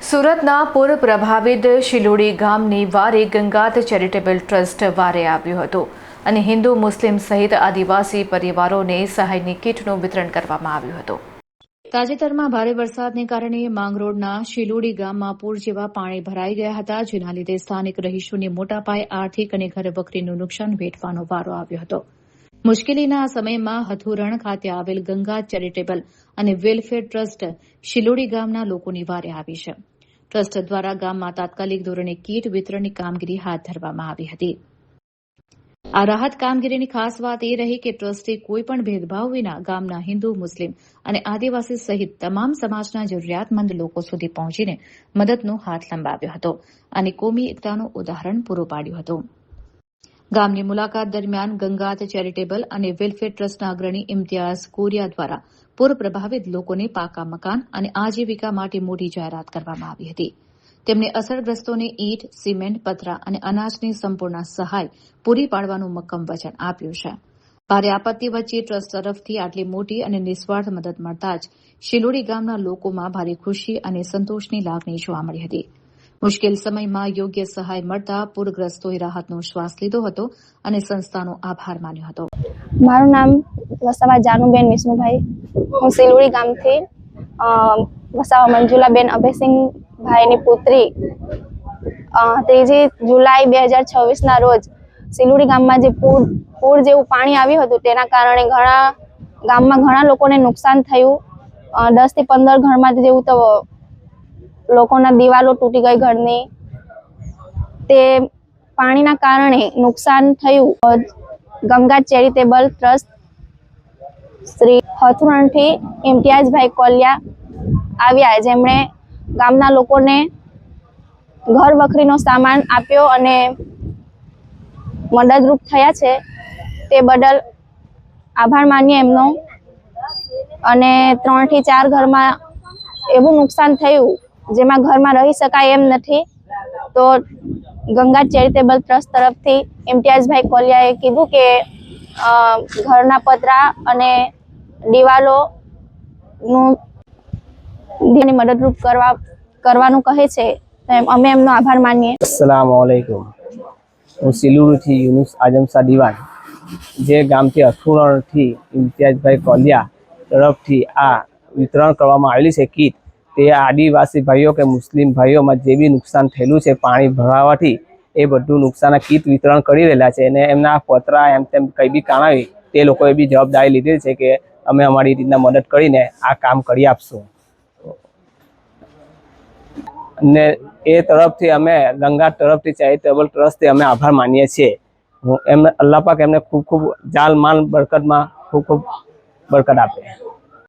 સુરતના પૂર પ્રભાવિત શિલોડી ગામની વારે ગંગાત ચેરિટેબલ ટ્રસ્ટ વારે આવ્યું હતું અને હિન્દુ મુસ્લિમ સહિત આદિવાસી પરિવારોને સહાયની કીટનું વિતરણ કરવામાં આવ્યું હતું। તાજેતરમાં ભારે વરસાદને કારણે માંગરોળના શિલોડી ગામમાં પૂર જેવા પાણી ભરાઈ ગયા હતા, જેના લીધે સ્થાનિક રહીશોને મોટા પાયે આર્થિક અને ઘરવખરીનું નુકસાન વેઠવાનો વારો આવ્યો હતો। મુશ્કેલીના આ સમયમાં હથુરણ ખાતે આવેલ ગંગા ચેરિટેબલ અને વેલફેર ટ્રસ્ટ શિલોડી ગામના લોકોની વારે આવી છે। ટ્રસ્ટ દ્વારા ગામમાં તાત્કાલિક ધોરણે કીટ વિતરણની કામગીરી હાથ ધરવામાં આવી હતી। આ રાહત કામગીરીની ખાસ વાત એ રહી કે ટ્રસ્ટે કોઈપણ ભેદભાવ વિના ગામના હિન્દુ, મુસ્લિમ અને આદિવાસી સહિત તમામ સમાજના જરૂરિયાતમંદ લોકો સુધી પહોંચીને મદદનો હાથ લંબાવ્યો હતો અને કોમી એકતાનું ઉદાહરણ પૂરું પાડ્યું હતું। ગામની મુલાકાત દરમિયાન ગંગાત ચેરિટેબલ અને વેલફેર ટ્રસ્ટના અગ્રણી ઇમ્તિયાઝ કોરિયા દ્વારા પૂર પ્રભાવિત લોકોને પાકા મકાન અને આજીવિકા માટે મોટી જાહેરાત કરવામાં આવી હતી। તેમણે અસરગ્રસ્તોને ઈંટ, સિમેન્ટ, પતરા અને અનાજની સંપૂર્ણ સહાય પૂરી પાડવાનું મક્કમ વચન આપ્યું છે। ભારે આપત્તિ વચ્ચે ટ્રસ્ટ તરફથી આટલી મોટી અને નિસ્વાર્થ મદદ મળતા જ શિલોડી ગામના લોકોમાં ભારે ખુશી અને સંતોષની લાગણી જોવા મળી હતી। મુશ્કેલ સમયમાં યોગ્ય સહાય મળતા પૂરગ્રસ્તોએ રાહતનો શ્વાસ લીધો હતો અને સંસ્થાનો આભાર માન્યો હતો। મારું નામ વસાવા જાનુબેન વિષ્ણુભાઈ, હું શિલોડી ગામથી વસાવા મંજુલાબેન અભયસિંહભાઈની પુત્રી 3 જુલાઈ 2026ના રોજ શિલોડી ગામમાં જે પૂર જેવું પાણી આવ્યું હતું તેના કારણે ગામમાં ઘણા લોકોને નુકસાન થયું। 10 થી 15 ઘરમાંથી જેવું તો લોકોના દિવાલો તૂટી ગઈ ઘરની। તે પાણીના કારણે નુકસાન થયું। ગંગા ચેરિટેબલ ટ્રસ્ટ શ્રી હથુરણથી ઇમ્તિયાઝભાઈ કોલિયા આવ્યા, જેમણે ગામના લોકોને ઘર વખરીનો સામાન આપ્યો અને મદદરૂપ થયા છે, તે બદલ આભાર માનીએ એમનો। અને 3 થી 4 ઘરમાં એવું નુકસાન થયું જેમાં ઘરમાં રહી શકાય એમ નથી, તો ગંગા ચેરિટેબલ ટ્રસ્ટ તરફથી ઇમ્તિયાઝભાઈ કોલિયાએ કીધું કે ઘરના પતરા અને દિવાલોનું મદદરૂપ કરવાનું કહે છે, અમે એમનો આભાર માનીએ। अस्सलाम वालेकुम। હું સિલુરથી યુનુસ આઝમશાહ દિવાન, જે ગામથી અથુરણથી ઇમ્તિયાઝભાઈ કોલિયા તરફથી આ વિતરણ કરવામાં આવેલી છે કીટ, તે આદિવાસી ભાઈઓ કે મુસ્લિમ ભાઈઓમાં જે બી નુકસાન થયેલું છે પાણી ભરાવાથી, એ બધું નુકસાનના કીટ વિતરણ કરી રહેલા છે અને એમના પતરા એમ તેમ કંઈ બી કામ આવી તે લોકોએ બી જવાબદારી લીધેલી છે કે અમે અમારી રીતના મદદ કરીને આ કામ કરી આપશું। અને એ તરફથી અમે ગંગા તરફથી ચેરિટેબલ ટ્રસ્ટથી અમે આભાર માનીએ છીએ। એમને અલ્લાહ પાક એમને ખૂબ ખૂબ જાન માલ બરકતમાં ખૂબ ખૂબ બરકત આપે।